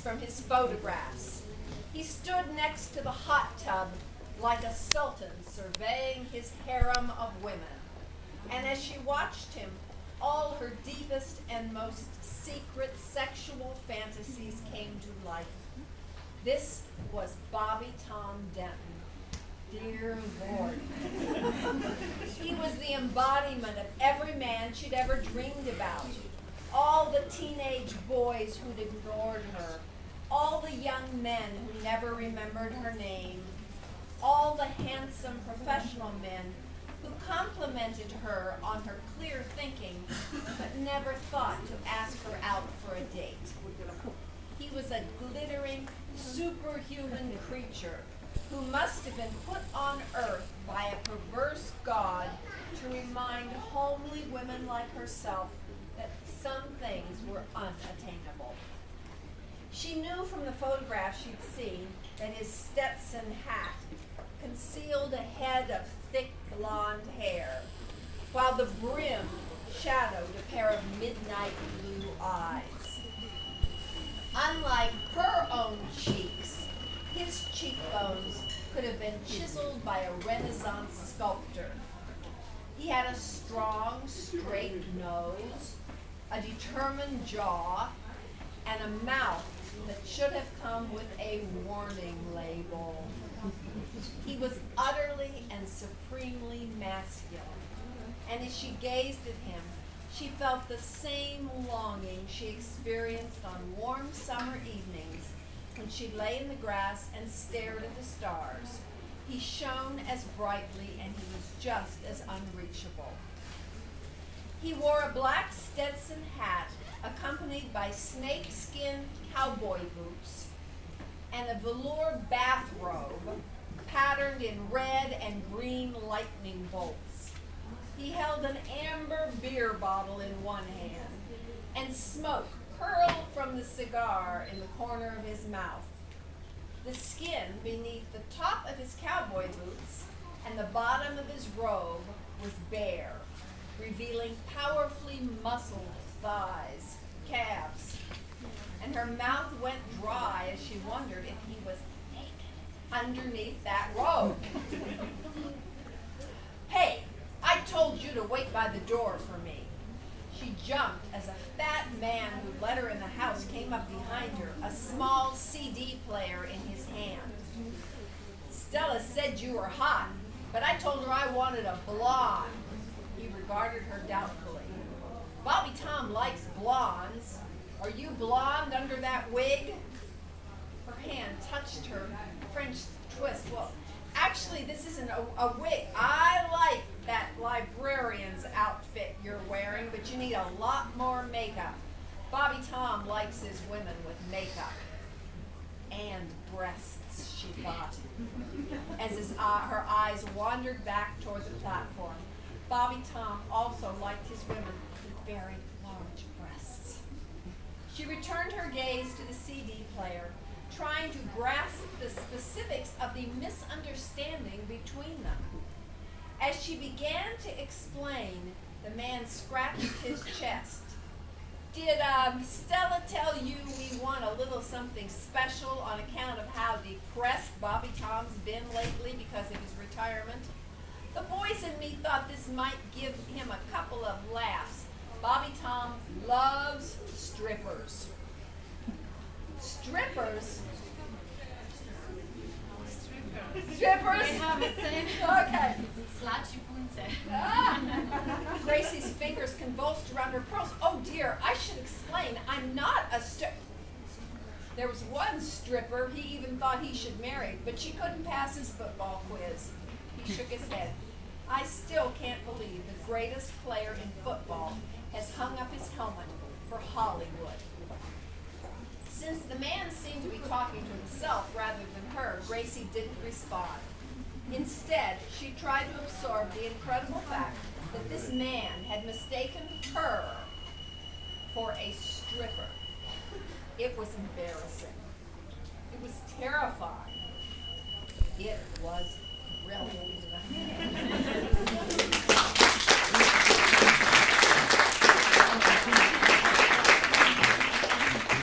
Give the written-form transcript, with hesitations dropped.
from his photographs. He stood next to the hot tub like a sultan surveying his harem of women. And as she watched him, all her deepest and most secret sexual fantasies came to life. This was Bobby Tom Denton. Dear Lord. He was the embodiment of every man she'd ever dreamed about. All the teenage boys who'd ignored her. All the young men who never remembered her name. All the handsome professional men who complimented her on her clear thinking, but never thought to ask her out for a date. He was a glittering, superhuman creature who must have been put on earth by a perverse god to remind homely women like herself that some things were unattainable. She knew from the photographs she'd seen that his Stetson hat concealed a head of thick blonde hair, while the brim shadowed a pair of midnight blue eyes. Unlike her own cheeks, his cheekbones could have been chiseled by a Renaissance sculptor. He had a strong, straight nose, a determined jaw, and a mouth that should have come with a warning label. He was utterly and supremely masculine, and as she gazed at him, she felt the same longing she experienced on warm summer evenings when she lay in the grass and stared at the stars. He shone as brightly, and he was just as unreachable. He wore a black Stetson hat accompanied by snakeskin cowboy boots and a velour bathrobe patterned in red and green lightning bolts. He held an amber beer bottle in one hand, and smoke curled from the cigar in the corner of his mouth. The skin beneath the top of his cowboy boots and the bottom of his robe was bare, revealing powerfully muscled thighs, calves, and her mouth went dry as she wondered if he was naked underneath that robe. Hey, I told you to wait by the door for me. She jumped as a fat man who let her in the house came up behind her, a small CD player in his hand. Stella said you were hot, but I told her I wanted a blonde. He regarded her doubtfully. Bobby Tom likes blondes. Are you blonde under that wig? Her hand touched her French twist. Well, actually, this isn't a wig. I like that librarian's outfit you're wearing, but you need a lot more makeup. Bobby Tom likes his women with makeup. And breasts, she thought, as her eyes wandered back toward the platform. Bobby Tom also liked his women with very large breasts. She returned her gaze to the CD player, trying to grasp the specifics of the misunderstanding between them. As she began to explain, the man scratched his chest. Did Stella tell you we want a little something special on account of how depressed Bobby Tom's been lately because of his retirement? The boys and me thought this might give him a couple of laughs. Bobby Tom loves strippers. Strippers? Strippers? They have the same. Okay. Slaci punce. Gracie's fingers convulsed around her pearls. Oh dear, I should explain. I'm not a stripper. There was one stripper he even thought he should marry, but she couldn't pass his football quiz. He shook his head. I still can't believe the greatest player in football has hung up his helmet for Hollywood. Since the man seemed to be talking to himself rather than her, Gracie didn't respond. Instead, she tried to absorb the incredible fact that this man had mistaken her for a stripper. It was embarrassing. It was terrifying. It was thrilling.